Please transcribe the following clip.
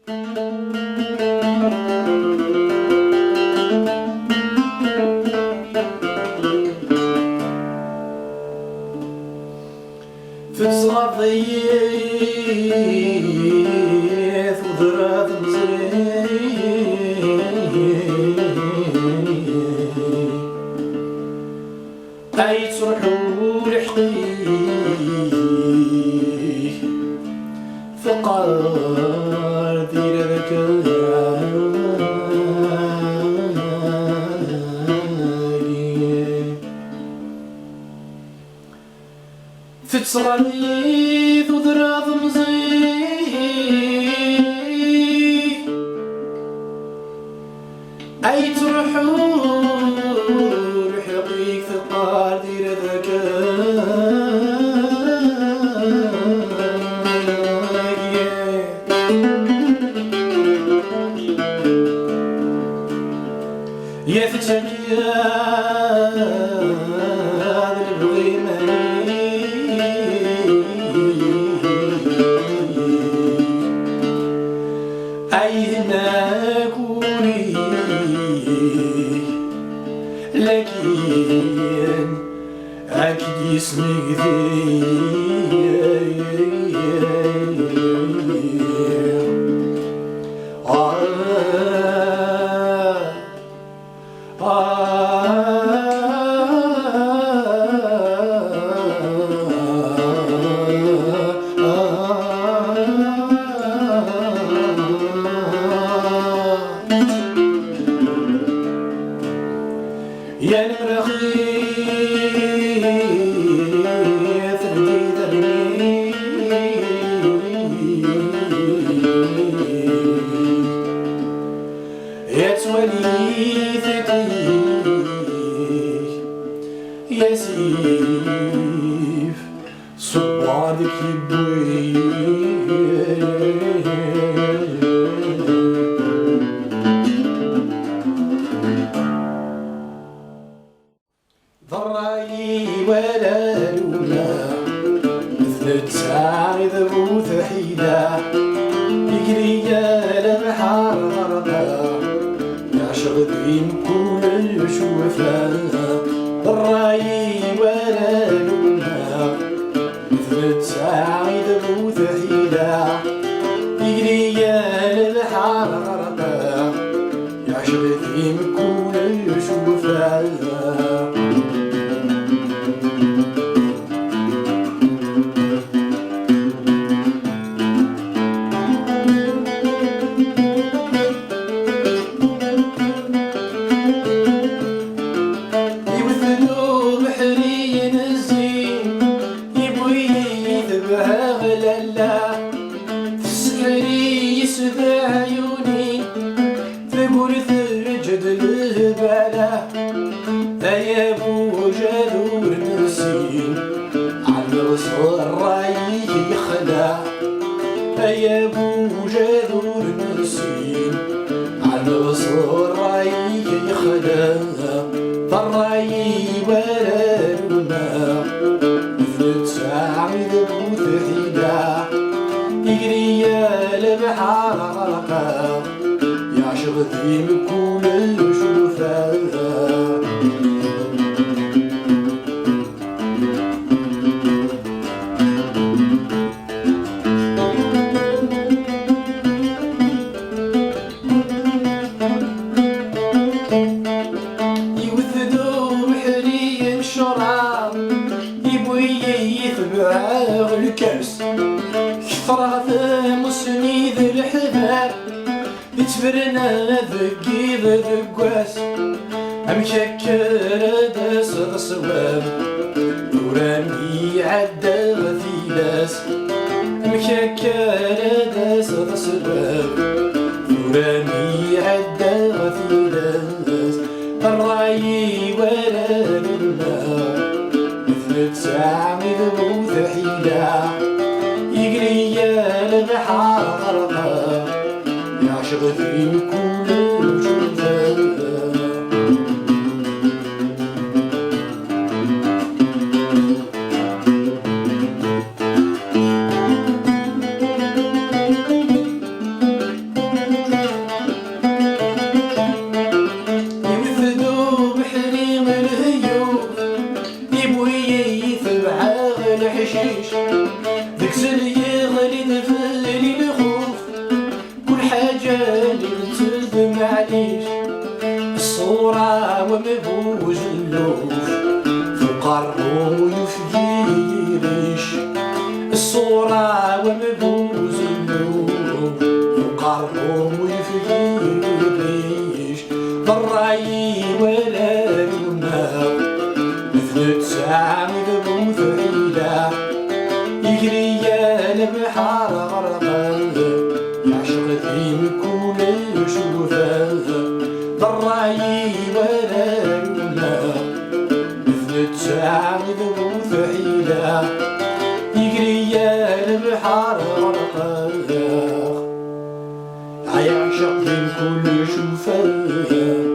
في صغيث وضرب مزيد أي تروحوا لحقي فقار دير ذاك في تصغيث وضرب مزيد أي تروحوا لحقيك فقار دير ذاك يا فتاك هذا البغي ماني أيدنا كوني لكن أكيد يسمك يا المرخيث بديدني يا توليثتي يا سيف صبادك يبوي ضراي ولا لولا مثل تساعد بوث حيلة يجري لبحر غرقا يعشق دين كل شوفا ضراي ولا لولا مثل تساعد بوث حيلة يجري لبحر غرقا يعشق دين كل شوفا يا ابو جذور نسيم على وصل الراي يخلع يا ابو جذور نسيم على وصل الراي يخلع فالراي ولا لونا مثل تساعد بوث حيلة يجري لبحر غرقا يعشق ذيم كل شوفا الكاس كثر مسني ذي الحباب يتفرنا ذقي ذقواس أمشكر داس الصواب وراني عدى غثيلاس أمشكر داس الصواب وراني عدى غثيلاس الراي ولا لنا مثل تساعد بوث حيلة يجري لبحر غرقا يعشق في كل شوفا الصورة ومبوج اللوف فوق الرويف يريش الصورة ومبوز اللوف فوق الرويف يريش ضراي ولا ينام مثل تسعة مذبوث عيلة يجري يا البحر غرقان يعشق ذي كل شوفه ضراي ولا ينام مثل تسعة مذبوث عيلة يجري يا البحر غرقان يعشق ذي كل شوفه